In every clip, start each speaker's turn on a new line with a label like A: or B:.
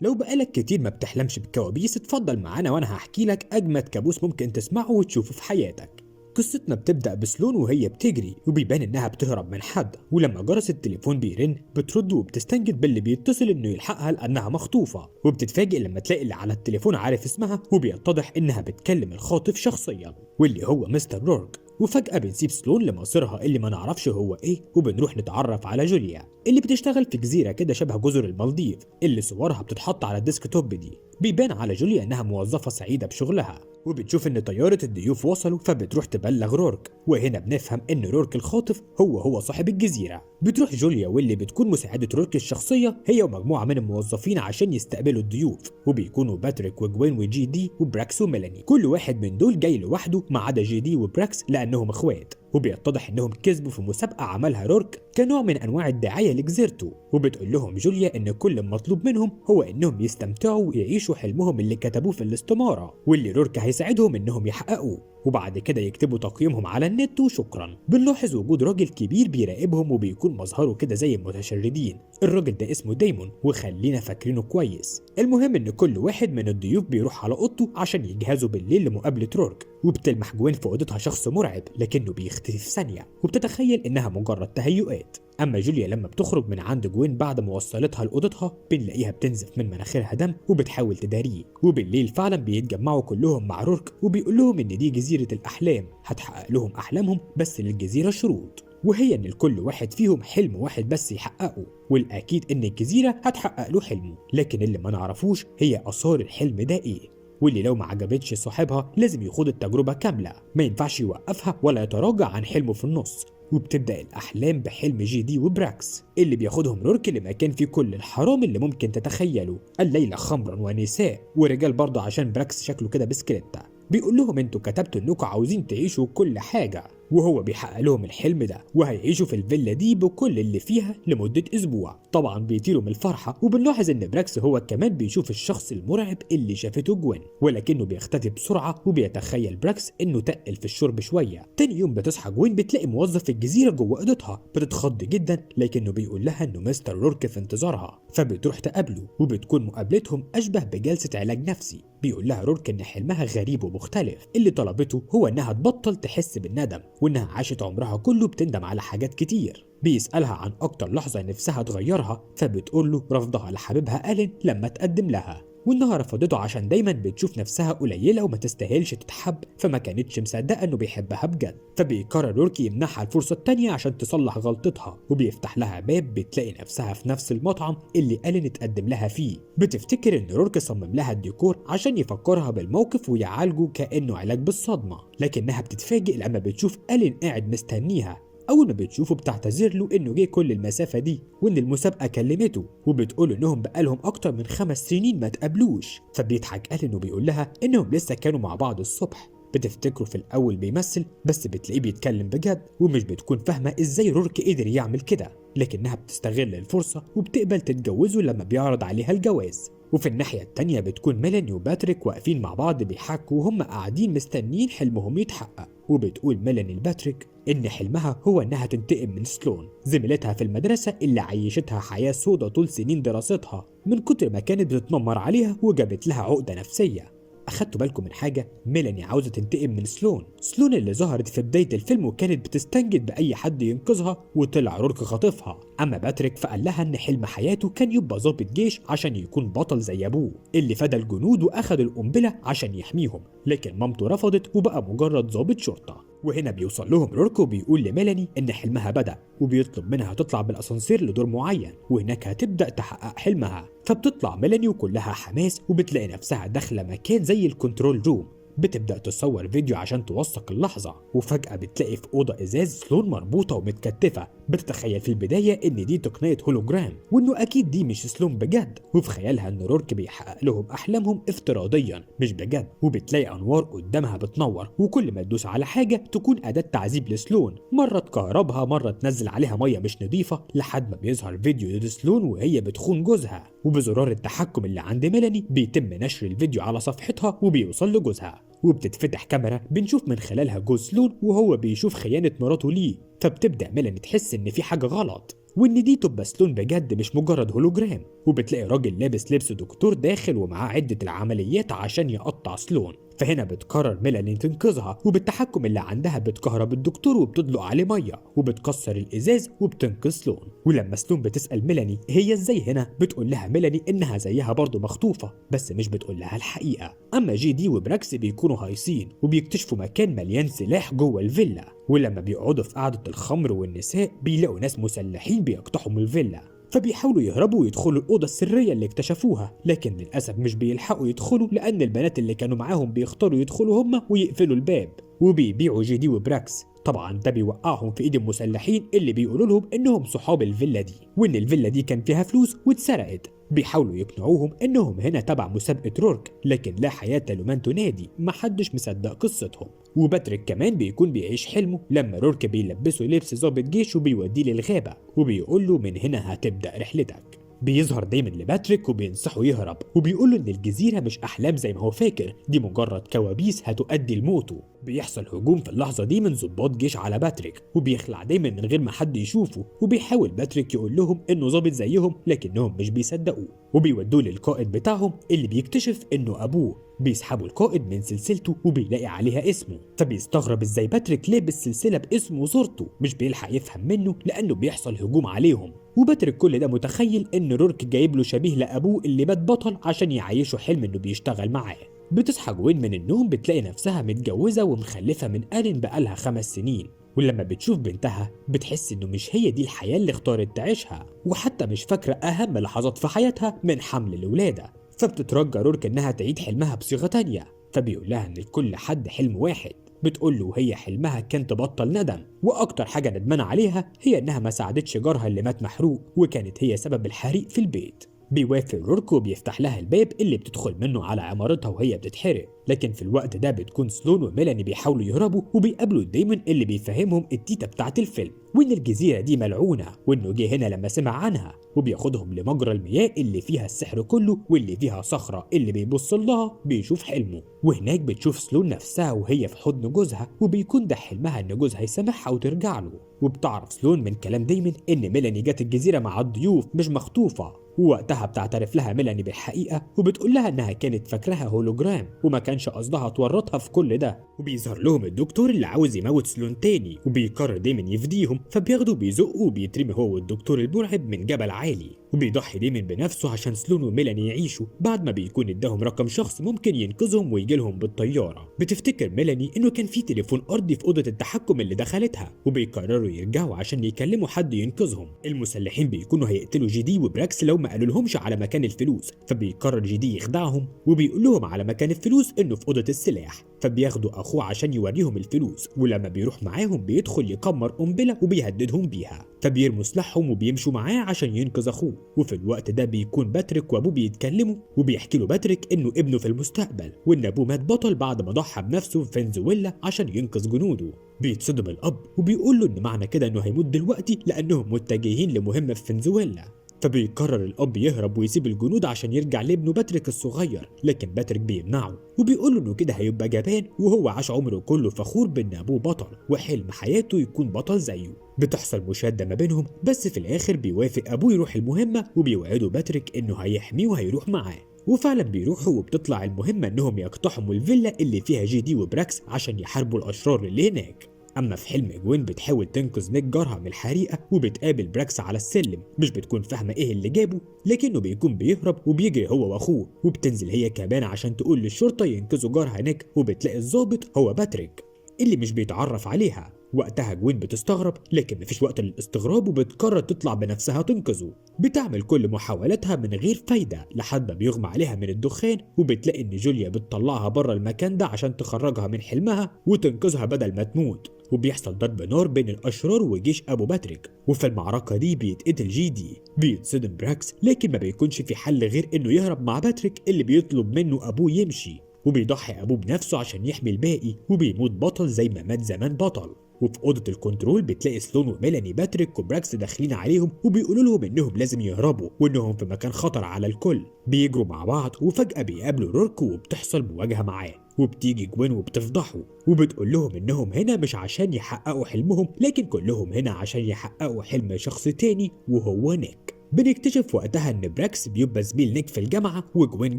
A: لو بقالك كتير ما بتحلمش بكوابيس اتفضل معانا وانا هحكي لك اجمد كابوس ممكن تسمعه وتشوفه في حياتك. قصتنا بتبدأ بسلون وهي بتجري وبيبان انها بتهرب من حد، ولما جرس التليفون بيرن بترد وبتستنجد باللي بيتصل انه يلحقها لانها مخطوفة، وبتتفاجئ لما تلاقي اللي على التليفون عارف اسمها وبيتضح انها بتكلم الخاطف شخصيا واللي هو مستر رورك. وفجأة بنسيب سلون لمصيرها اللي ما نعرفش هو ايه، وبنروح نتعرف على جوليا اللي بتشتغل في جزيرة كده شبه جزر المالديف اللي صورها بتتحط على الديسكتوب دي. بيبان على جوليا انها موظفة سعيدة بشغلها، وبتشوف ان طيارة الضيوف وصلوا فبتروح تبلغ رورك، وهنا بنفهم ان رورك الخاطف هو صاحب الجزيرة. بتروح جوليا واللي بتكون مساعدة رورك الشخصية هي ومجموعة من الموظفين عشان يستقبلوا الضيوف، وبيكونوا باتريك وجوين وجي دي وبراكس وميلاني. كل واحد من دول جاي لوحده ما عدا جي دي وبراكس لانهم اخوات، وبيتضح انهم كسبوا في مسابقة عملها رورك كنوع من انواع الدعاية لجزيرته. وبتقول لهم جوليا ان كل المطلوب منهم هو انهم يستمتعوا ويعيشوا حلمهم اللي كتبوه في الاستمارة، واللي رورك هيساعدهم انهم يحققوه، وبعد كده يكتبوا تقييمهم على النت وشكرا. بنلاحظ وجود راجل كبير بيراقبهم وبيكون مظهره كده زي المتشردين. الراجل ده اسمه دايمون وخلينا فاكرينه كويس. المهم ان كل واحد من الضيوف بيروح على اوضته عشان يجهزوا بالليل لمقابلة رورك، وبتلمح جوين في اوضتها شخص مرعب لكنه بيختفي في ثانية، وبتتخيل انها مجرد تهيؤات. اما جوليا لما بتخرج من عند جوين بعد ما وصلتها لاوضتها بنلاقيها بتنزف من مناخيرها دم وبتحاول تداريه. وبالليل فعلا بيتجمعوا كلهم مع رورك وبيقول لهم ان دي جزيرة الاحلام هتحقق لهم احلامهم، بس للجزيرة شروط، وهي ان لكل واحد فيهم حلم واحد بس يحققه، والاكيد ان الجزيرة هتحقق له حلمه، لكن اللي ما نعرفوش هي اثار الحلم ده ايه، واللي لو ما عجبتش صاحبها لازم يخوض التجربة كاملة، ما ينفعش يوقفها ولا يتراجع عن حلمه في النص. وبتبدأ الأحلام بحلم جي دي وبراكس اللي بياخدهم رورك لمكان فيه كل الحرام اللي ممكن تتخيله، الليلة خمرا ونساء ورجال برضه عشان براكس شكله كده بسكليتة. بيقول لهم انتوا كتبتوا انكم عاوزين تعيشوا كل حاجة، وهو بيحقق لهم الحلم ده وهيعيشوا في الفيلا دي بكل اللي فيها لمدة اسبوع. طبعا بيطيروا من الفرحة، وبنلاحظ ان براكس هو كمان بيشوف الشخص المرعب اللي شافته جوين، ولكنه بيختفي بسرعة وبيتخيل براكس انه تقل في الشرب شوية. تاني يوم بتصحى جوين بتلاقي موظف في الجزيرة جوه اوضتها، بتتخض جدا لكنه بيقول لها انه مستر رورك في انتظارها، فبتروح تقابله وبتكون مقابلتهم اشبه بجلسة علاج نفسي. بيقول لها رورك ان حلمها غريب ومختلف، اللي طلبته هو انها تبطل تحس بالندم، وانها عاشت عمرها كله بتندم على حاجات كتير. بيسألها عن اكتر لحظة نفسها تغيرها، فبتقول له رفضها لحبيبها ألين لما تقدم لها، وانها رفضته عشان دايما بتشوف نفسها قليله وما تستاهلش تتحب، فما كانتش مصدقه انه بيحبها بجد. فبيقرر روركي يمنحها الفرصه التانيه عشان تصلح غلطتها، وبيفتح لها باب بتلاقي نفسها في نفس المطعم اللي ألين اتقدم لها فيه. بتفتكر ان روركي صمم لها الديكور عشان يفكرها بالموقف ويعالجه كانه علاج بالصدمه، لكنها بتتفاجئ لما بتشوف ألين قاعد مستنيها. أول ما بتشوفه بتعتذر له إنه جه كل المسافة دي وإن المسابقة كلمته، وبتقول إنهم بقالهم أكتر من 5 سنين ما تقابلوش. فبيضحك قال إنه بيقول لها إنهم لسه كانوا مع بعض الصبح. بتفتكره في الأول بيمثل، بس بتلاقيه بيتكلم بجد، ومش بتكون فاهمة إزاي رورك قدر يعمل كده، لكنها بتستغل الفرصة وبتقبل تتجوزه لما بيعرض عليها الجواز. وفي الناحية التانية بتكون ميلاني وباتريك واقفين مع بعض بيحكوا وهم قاعدين مستنيين حلمهم يتحقق. وبتقول ميلاني لباتريك إن حلمها هو إنها تنتقم من سلون زميلتها في المدرسة اللي عيشتها حياة سودة طول سنين دراستها من كتر ما كانت بتتنمر عليها وجابت لها عقدة نفسية. أخدتوا بالكم من حاجة؟ ميلاني عاوزة تنتقم من سلون اللي ظهرت في بداية الفيلم وكانت بتستنجد بأي حد ينقذها وطلع رورك خاطفها. أما باتريك فقال لها إن حلم حياته كان يبقى ضابط جيش عشان يكون بطل زي أبوه اللي فدى الجنود وأخد القنبلة عشان يحميهم، لكن مامته رفضت وبقى مجرد ضابط شرطة. وهنا بيوصل لهم رورك وبيقول لميلاني إن حلمها بدأ، وبيطلب منها تطلع بالأسانسير لدور معين وهناك هتبدأ تحقق حلمها. فبتطلع ميلاني وكلها حماس وبتلاقي نفسها داخلة مكان زي الكنترول روم. بتبدأ تصور فيديو عشان توثق اللحظة، وفجأة بتلاقي في أوضة إزاز سلون مربوطة ومتكتفة. بتتخيل في البداية إن دي تقنية هولوجرام وإنه أكيد دي مش سلون بجد، وفي خيالها إن رورك بيحقق لهم أحلامهم افتراضيا مش بجد. وبتلاقي أنوار قدامها بتنور، وكل ما تدوس على حاجة تكون أداة تعذيب لسلون، مرة تكهربها مرة تنزل عليها مية مش نظيفة، لحد ما بيظهر فيديو لسلون وهي بتخون جوزها. وبزرار التحكم اللي عند ميلاني بيتم نشر الفيديو على صفحتها وبيوصل لجوزها، وبتتفتح كاميرا بنشوف من خلالها جوز سلون وهو بيشوف خيانة مراته ليه. فبتبدأ ميلاني تحس إن في حاجة غلط، وإن دي تبقى سلون بجد مش مجرد هولوجرام. وبتلاقي راجل لابس لبس دكتور داخل ومعاه عدة العمليات عشان يقطع سلون. فهنا بتقرر ميلاني تنقذها، وبالتحكم اللي عندها بتكهرب الدكتور وبتدلق عليه ميه وبتكسر الازاز وبتنقذ سلون. ولما سلون بتسال ميلاني هي ازاي هنا، بتقول لها ميلاني انها زيها برضه مخطوفه، بس مش بتقول لها الحقيقه. اما جي دي وبراكس بيكونوا هايصين وبيكتشفوا مكان مليان سلاح جوه الفيلا، ولما بيقعدوا في قعده الخمر والنساء بيلاقوا ناس مسلحين بيقتحموا الفيلا، فبيحاولوا يهربوا ويدخلوا الأوضة السرية اللي اكتشفوها، لكن للأسف مش بيلحقوا يدخلوا لأن البنات اللي كانوا معاهم بيختاروا يدخلوا هما ويقفلوا الباب، وبيبيعوا جي دي وبراكس. طبعا ده بيوقعهم في ايد المسلحين اللي بيقولوا لهم انهم صحاب الفيلا دي، وان الفيلا دي كان فيها فلوس واتسرقت. بيحاولوا يقنعوهم انهم هنا تبع مسابقة رورك، لكن لا حياة لمن تنادي، محدش مصدق قصتهم. وباتريك كمان بيكون بيعيش حلمه لما رورك بيلبسه لبس ضابط جيش وبيوديه للغابة وبيقول له من هنا هتبدأ رحلتك. بيظهر دايما لباتريك وبينصحه يهرب، وبيقول له ان الجزيره مش احلام زي ما هو فاكر، دي مجرد كوابيس هتؤدي لموته. بيحصل هجوم في اللحظه دي من ضباط جيش على باتريك، وبيخلع دايما من غير ما حد يشوفه، وبيحاول باتريك يقول لهم انه ضابط زيهم لكنهم مش بيصدقوه، وبيودوه للقائد بتاعهم اللي بيكتشف انه ابوه. بيسحبوا القائد من سلسلته وبيلاقي عليها اسمه، فبيستغرب ازاي باتريك لابس سلسله باسمه وصورته، مش بيلحق يفهم منه لانه بيحصل هجوم عليهم. وباتريك كل ده متخيل ان رورك جايب له شبيه لابوه اللي مات بطل عشان يعيشه حلم انه بيشتغل معاه. بتصحى جوين من النوم بتلاقي نفسها متجوزه ومخلفه من آلين بقالها 5 سنين، ولما بتشوف بنتها بتحس انه مش هي دي الحياه اللي اختارت تعيشها، وحتى مش فاكره اهم لحظات في حياتها من حمل الولاده. فبتترجى رورك انها تعيد حلمها بصيغه تانية، فبيقول لها ان لكل حد حلم واحد. بتقول له هي حلمها كان تبطل ندم، واكتر حاجه ندمانه عليها هي انها ما ساعدتش جارها اللي مات محروق، وكانت هي سبب الحريق في البيت. بيوافق رورك وبيفتح لها الباب اللي بتدخل منه على عمارتها وهي بتتحرق، لكن في الوقت ده بتكون سلون وميلاني بيحاولوا يهربوا، وبيقابلوا دايما اللي بيفهمهم التيتا بتاعت الفيلم وان الجزيره دي ملعونه، وانه جه هنا لما سمع عنها، وبياخدهم لمجرى المياه اللي فيها السحر كله، واللي فيها صخره اللي بيبص لها بيشوف حلمه. وهناك بتشوف سلون نفسها وهي في حضن جوزها، وبيكون ده حلمها ان جوزها يسامحها وترجع له. وبتعرف سلون من كلام دايما ان ميلاني جت الجزيره مع الضيوف مش مخطوفه، ووقتها بتعترف لها ميلاني بالحقيقه، وبتقول لها انها كانت فاكراها هولوجرام وما كانش قصدها تورطها في كل ده. وبيظهر لهم الدكتور اللي عاوز يموت سلون تاني، وبيقرر دايما يفديهم، فبياخده بيزقه وبيترمي هو والدكتور المرعب من جبل عالي، وبيضحي دايما بنفسه عشان سلون وميلاني يعيشوا، بعد ما بيكون اداهم رقم شخص ممكن ينقذهم ويجي لهم بالطياره. بتفتكر ميلاني انه كان في تليفون ارضي في اوضه التحكم اللي دخلتها، وبيقرروا يرجعوا عشان يكلموا حد ينقذهم. المسلحين بيكونوا هيقتلوا جي دي وبراكس لو ما قالوا لهمش على مكان الفلوس، فبيقرر جي دي يخدعهم وبيقول لهم على مكان الفلوس انه في اوضه السلاح، فبياخدوا اخوه عشان يوريهم الفلوس، ولما بيروح معاهم بيدخل يقمر قنبله وبيهددهم بيها، فبيرموا سلاحهم وبيمشوا معاه عشان ينقذ اخوه. وفي الوقت ده بيكون باتريك وابوه بيتكلموا، وبيحكي له باتريك انه ابنه في المستقبل، وان ابوه مات بطل بعد ما ضحى بنفسه في فنزويلا عشان ينقذ جنوده. بيتصدم الاب وبيقول له ان معنى كده انه هيموت دلوقتي لانهم متجهين لمهمه في فنزويلا. فبيقرر الاب يهرب ويسيب الجنود عشان يرجع لابنه باتريك الصغير، لكن باتريك بيمنعه وبيقول له انه كده هيبقى جبان، وهو عاش عمره كله فخور بان ابوه بطل وحلم حياته يكون بطل زيه. بتحصل مشاده ما بينهم، بس في الاخر بيوافق ابوه يروح المهمه، وبيوعده باتريك انه هيحميه وهيروح معاه. وفعلا بيروحوا، وبتطلع المهمه انهم يقتحموا الفيلا اللي فيها جي دي وبراكس عشان يحاربوا الاشرار اللي هناك. اما في حلم جوين بتحاول تنقذ نيك جارها من الحريقه، وبتقابل براكس على السلم، مش بتكون فاهمه ايه اللي جابه، لكنه بيكون بيهرب وبيجري هو واخوه، وبتنزل هي كمان عشان تقول للشرطه ينقذوا جارها نيك، وبتلاقي الضابط هو باتريك اللي مش بيتعرف عليها. وقتها جوين بتستغرب، لكن مفيش وقت للاستغراب، وبتقرر تطلع بنفسها تنقذه. بتعمل كل محاولاتها من غير فايده لحد ما بيغمى عليها من الدخان، وبتلاقي ان جوليا بتطلعها بره المكان ده عشان تخرجها من حلمها وتنقذها بدل ما تموت. وبيحصل ضرب نار بين الاشرار وجيش ابو باتريك، وفي المعركه دي بيتقتل جي دي. بيتصدم براكس، لكن ما بيكونش في حل غير انه يهرب مع باتريك اللي بيطلب منه ابوه يمشي، وبيضحي ابوه بنفسه عشان يحمي الباقي، وبيموت بطل زي ما مات زمان بطل. وفي اوضه الكنترول بتلاقي سلون وميلاني باتريك وبراكس داخلين عليهم وبيقولوا لهم انهم لازم يهربوا وانهم في مكان خطر على الكل. بيجروا مع بعض وفجاه بيقابلوا رورك وبتحصل مواجهه معاه، وبتيجي جوين وبتفضحه وبتقول لهم انهم هنا مش عشان يحققوا حلمهم، لكن كلهم هنا عشان يحققوا حلم شخص تاني وهو نيك. بنكتشف وقتها ان براكس بيبقى زميل نيك في الجامعه، وجوين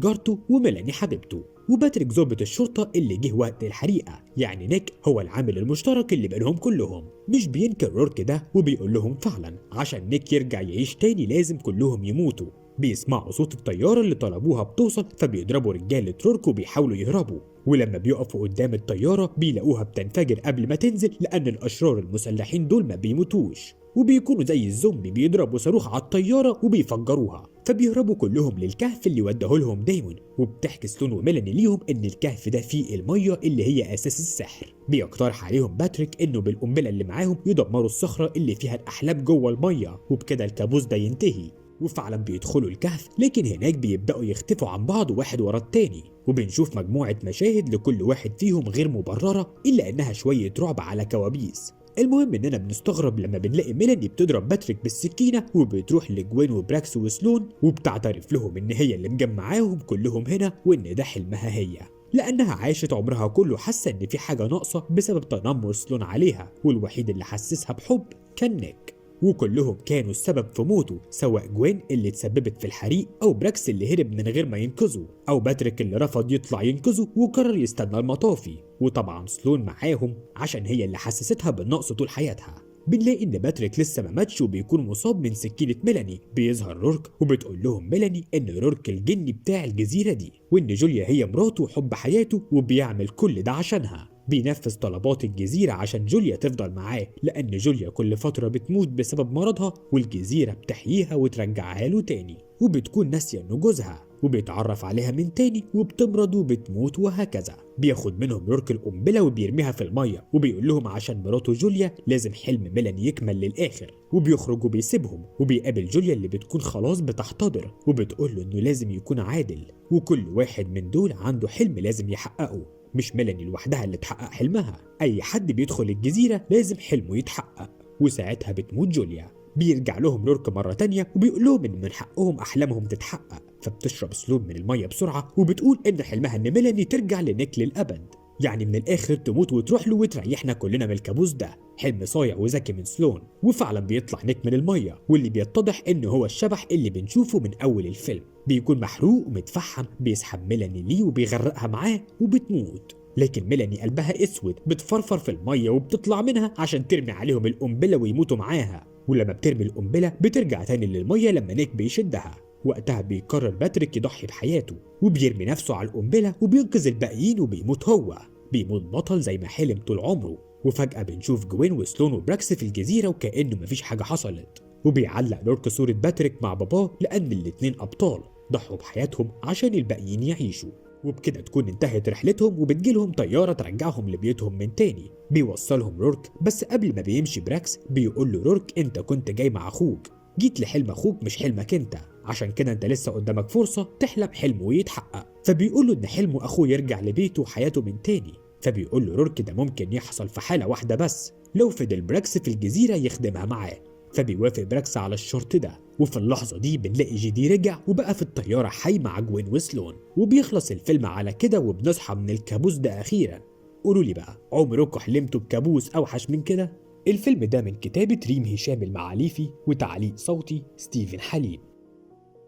A: جارته، وميلاني حبيبته، وباتريك ضابط الشرطه اللي جه وقت الحريقه. يعني نيك هو العامل المشترك اللي بينهم كلهم. مش بينكر رورك ده وبيقول لهم فعلا عشان نيك يرجع يعيش تاني لازم كلهم يموتوا. بيسمعوا صوت الطياره اللي طلبوها بتوصل، فبيضربوا رجاله رورك وبيحاولوا يهربوا، ولما بيقفوا قدام الطياره بيلاقوها بتنفجر قبل ما تنزل، لان الاشرار المسلحين دول ما بيموتوش وبيكونوا زي الزومبي، بيضربوا صاروخ على الطياره وبيفجروها. فبيهربوا كلهم للكهف اللي وداه لهم دايمون، وبتحكي سلون وميلاني ليهم ان الكهف ده فيه الميه اللي هي اساس السحر. بيقترح عليهم باتريك انه بالقنبله اللي معاهم يدمروا الصخره اللي فيها الاحلام جوه الميه، وبكده الكابوس ده ينتهي. وفعلا بيدخلوا الكهف، لكن هناك بيبدأوا يختفوا عن بعض واحد ورا التاني، وبنشوف مجموعة مشاهد لكل واحد فيهم غير مبررة إلا إنها شوية رعب على كوابيس. المهم إننا بنستغرب لما بنلاقي ميلاني بتضرب باتريك بالسكينة، وبتروح لجوين وبراكس وسلون وبتعترف لهم إن هي اللي مجمعاهم كلهم هنا، وإن ده حلمها هي، لأنها عاشت عمرها كله حاسة إن في حاجة ناقصة بسبب تنمر سلون عليها، والوحيد اللي حسسها بحب كان نيك. وكلهم كانوا السبب في موته، سواء جوين اللي تسببت في الحريق، او براكس اللي هرب من غير ما ينقذه، او باتريك اللي رفض يطلع ينقذه وقرر يستنى المطافي، وطبعا سلون معاهم عشان هي اللي حسستها بالنقص طول حياتها. بنلاقي ان باتريك لسه ما ماتش وبيكون مصاب من سكينة ميلاني. بيظهر رورك وبتقول لهم ميلاني ان رورك الجني بتاع الجزيرة دي، وان جوليا هي مراته وحب حياته وبيعمل كل ده عشانها. بينفذ طلبات الجزيرة عشان جوليا تفضل معاه، لأن جوليا كل فترة بتموت بسبب مرضها، والجزيرة بتحييها وترجعها له تاني، وبتكون ناسية إنه جوزها، وبيتعرف عليها من تاني وبتمرض وبتموت وهكذا. بياخد منهم رورك القنبلة وبيرميها في المية، وبيقول لهم عشان مراته جوليا لازم حلم ميلاني يكمل للآخر، وبيخرج وبيسيبهم، وبيقابل جوليا اللي بتكون خلاص بتحتضر، وبتقول له إنه لازم يكون عادل، وكل واحد من دول عنده حلم لازم يحققه. مش ميلاني لوحدها اللي تحقق حلمها، اي حد بيدخل الجزيره لازم حلمه يتحقق، وساعتها بتموت جوليا. بيرجع لهم رورك مره تانية وبيقول لهم ان من حقهم احلامهم تتحقق، فبتشرب سلون من الميه بسرعه وبتقول ان حلمها ان ميلاني ترجع لنيك للابد، يعني من الاخر تموت وتروح له وتريحنا كلنا من الكابوس ده. حلم صايع وذكي من سلون، وفعلا بيطلع نيك من الميه، واللي بيتضح انه هو الشبح اللي بنشوفه من اول الفيلم. بيكون محروق ومتفحم، بيسحب ميلاني ليه وبيغرقها معاه وبتموت، لكن ميلاني قلبها اسود، بتفرفر في الميه وبتطلع منها عشان ترمي عليهم القنبله ويموتوا معاها. ولما بترمي القنبله بترجع تاني للميه لما نيك بيشدها. وقتها بيقرر باتريك يضحي بحياته، وبيرمي نفسه على القنبله وبينقذ الباقيين، وبيموت هو. بيموت بطل زي ما حلم طول عمره. وفجاه بنشوف جوين وسلون وبراكس في الجزيره وكأنه مفيش حاجه حصلت، وبيعلق لورك صوره باتريك مع باباه، لان الاتنين ابطال ضحوا بحياتهم عشان الباقيين يعيشوا. وبكده تكون انتهت رحلتهم، وبتجيلهم طيارة ترجعهم لبيوتهم من تاني. بيوصلهم رورك، بس قبل ما بيمشي براكس بيقول له رورك انت كنت جاي مع اخوك، جيت لحلم اخوك مش حلمك انت، عشان كده انت لسه قدامك فرصة تحلم حلمه ويتحقق. فبيقول له ان حلمه اخوه يرجع لبيته وحياته من تاني. فبيقول له رورك ده ممكن يحصل في حالة واحدة بس، لو فضل براكس في الجزيرة يخدمها معاه. فبيوافق براكس على الشرط ده، وفي اللحظة دي بنلاقي جيدي رجع وبقى في الطيارة حي مع جوين وسلون. وبيخلص الفيلم على كده وبنصحى من الكابوس ده أخيرا. قولوا لي بقى، عمركم حلمتوا بكابوس أوحش من كده؟ الفيلم ده من كتابة ريم هشام المعاليفي وتعليق صوتي ستيفن حليم.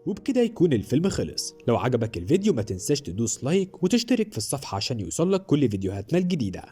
A: وبكده يكون الفيلم خلص. لو عجبك الفيديو ما تنساش تدوس لايك وتشترك في الصفحة عشان يوصلك كل فيديوهاتنا الجديدة.